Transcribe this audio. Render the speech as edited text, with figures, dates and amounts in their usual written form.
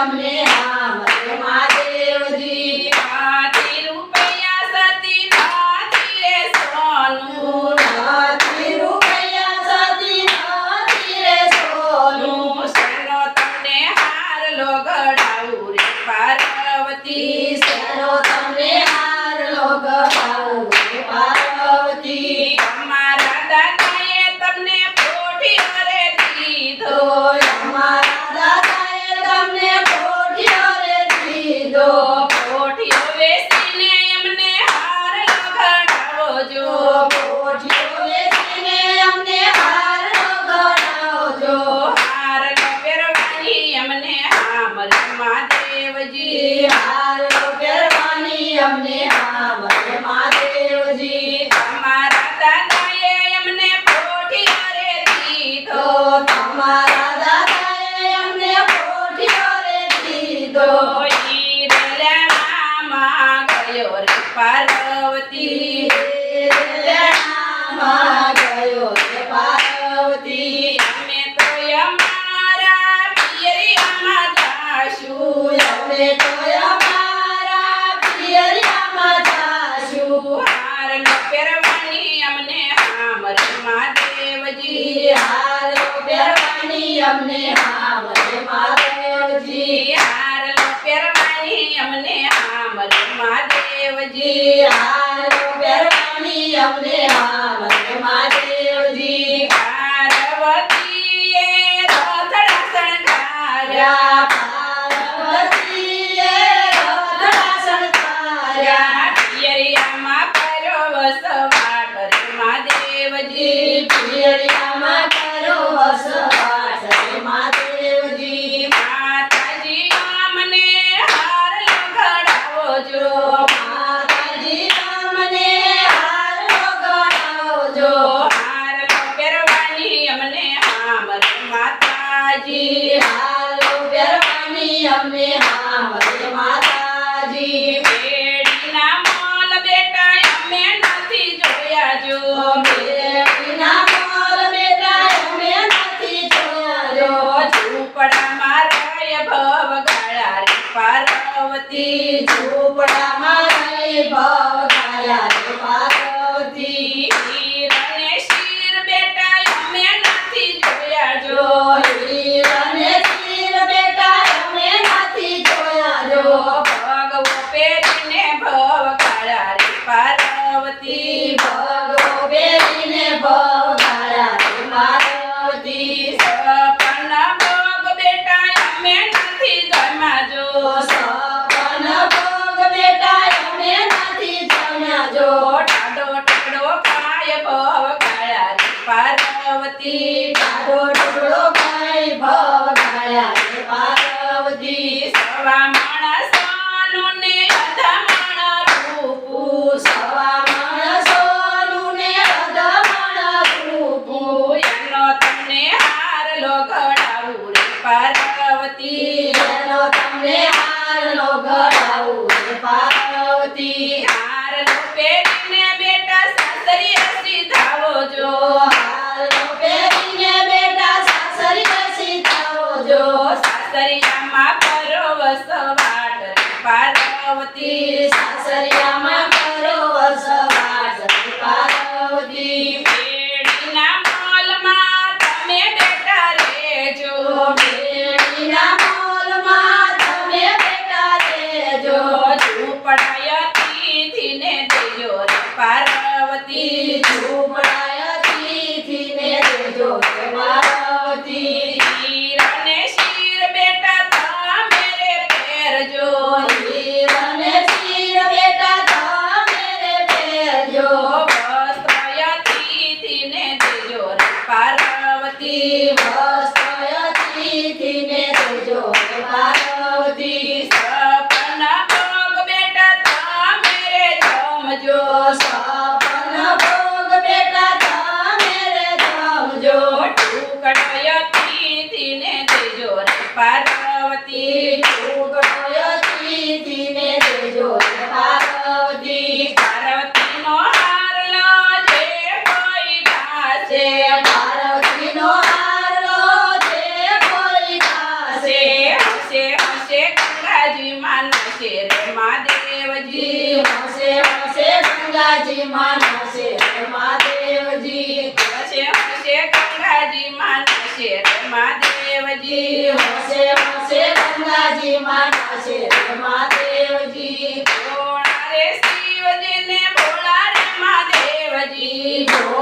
અમને હામરે મહાદેવજી 5 રૂપિયા સતી નથી રે સોનું નથી રૂપિયા સતી નથી રે સોનું શેનો તમને હાર લોગડાવું રે પાર્વતી શેનો તમને હાર લોગડાવું રે પાર્વતી અમારા દાદાએ તમને પોઠિયો રે દીધો અમારા દાદાએ તમને પોઠિયો રે દીધો પોઠિયો વેચીને એમને હાર લગાડાવજો પોઠિયો વેચીને અમને હાર લગાડાવજો હાર પહેરવાની અમને હામર મહાદેવજી હાર પહેરવાની અમને હામરે મહાદેવજી તમારા દાદાએ અમને પોઠિયો રે દીધો તમારા દાદાએ અમને પોઠિયો રે દીધો ઈ રેલામાં ગયો રે પાર્વતી લેણામાં ગયો રે પાર્વતી અમે તો અમારા પિયરિયામાં જાશું અમે તો અમારા પિયરિયામાં જાશું હાર પહેરવાની અમને હામર મહાદેવજી હાર પહેરવાની અમને હામરે મહાદેવજી હાર પહેરવાની અમને હામર મહાદેવજી હાર પહેરવાની અમને હામરે મહાદેવજી પાર્વતીએ રથડા શણગાર્યા પાર્વતીએ રથડા શણગાર્યા પિયરિયામાં કર્યો વસવાટ રે મહાદેવજી પિયરિયામાં કરો વસવાટ રે મહાદેવજી માતાજી અમને હાર લગાડાવજો માતાજી અમને હાર લગાડાવજો હાર પહેરવાની અમને હામર માતાજી હાર પહેરવાની અમને હામરે માતાજી બેડીના મોલ બેટા અમે નથી જોયા જો બેટીના મોર બેટા અમે નથી જોયા જો ઝૂંપડામાં રહે ભવગાળા રે પાર્વતી ઝૂંપડામાં રહી ભવગાળા રે પાર્વતી હીર અને શીર બેટા અમે નથી જોયા જો હીર અને શીર બેટા અમે નથી જોયા જો ભગવો પહેરીને ભવગાળા રે પાર્વતી ભગવો પહેરીને ભવગાળા રે પાર્વતી સપન ભોગ બેટા અમે નથી જમ્યા જો સપન ભોગ બેટા અમે નથી જમ્યા જો ટાઢો ટકડો ખાય ભવગાળા રે પાર્વતી ટાઢો ટુકડો ખાઈ ભવગાળા રે પાર્વતી સવા માણસોનું ને અધમણ રૂપું સવા માણસોનું ને અધમણ રૂપું એનો તમને હાર લોગડાવું રે પાર્વતી એનો તમને હાર લગાડાવું રે પાર્વતી હાર પહેરીને બેટા સાસરી સીધાવો જો હાર પહેરીને બેટા સાસરીએ સીધાવો જો સાસરિયામાં કરો વસવાટ રે પાર્વતી સાસરિયામાં કરો વસવાટ રે પાર્વતી બેડીના મોલમાં તમે બેટા રેજો બેટીના મોલમાં તમે બેટા રહેજો ઝૂંપડાયથી થીને દેજો રે પાર્વતી ઝૂંપડાયથી ને દેજો રે પાર્વતી હીર અને શીર બેટા તમે રે પહેરજો હીર અને શીર બેટા તમે રે પહેરજો વસ્ત્રયથી થીને દેજો રે પાર્વતી વસ્ત્રયથી ને દેજો રે પાર્વતી સપન ભોગ બેટા તમે રે જમજો સપન ભોગ બેટા તમે રે જમજો ટુકડયથી થીને દેજો રે પાર્વતી ટુકડોયથી ને દેજો રે પાર્વતી પાર્વતીનો હાર લાજે કોઈ ઘાસે પાર્વતીનો હાર લો જે કોઈ ગાશે હસે હસે ગંગાજી માના શેર મહાદેવજી હસે હસે ગંગાજી માના શેર મહાદેવજી હસે હસે ગંગાજી માના શેર મહાદેવજી ભોળા રે શિવજીને ભોળા રે મહાદેવજી ભોળા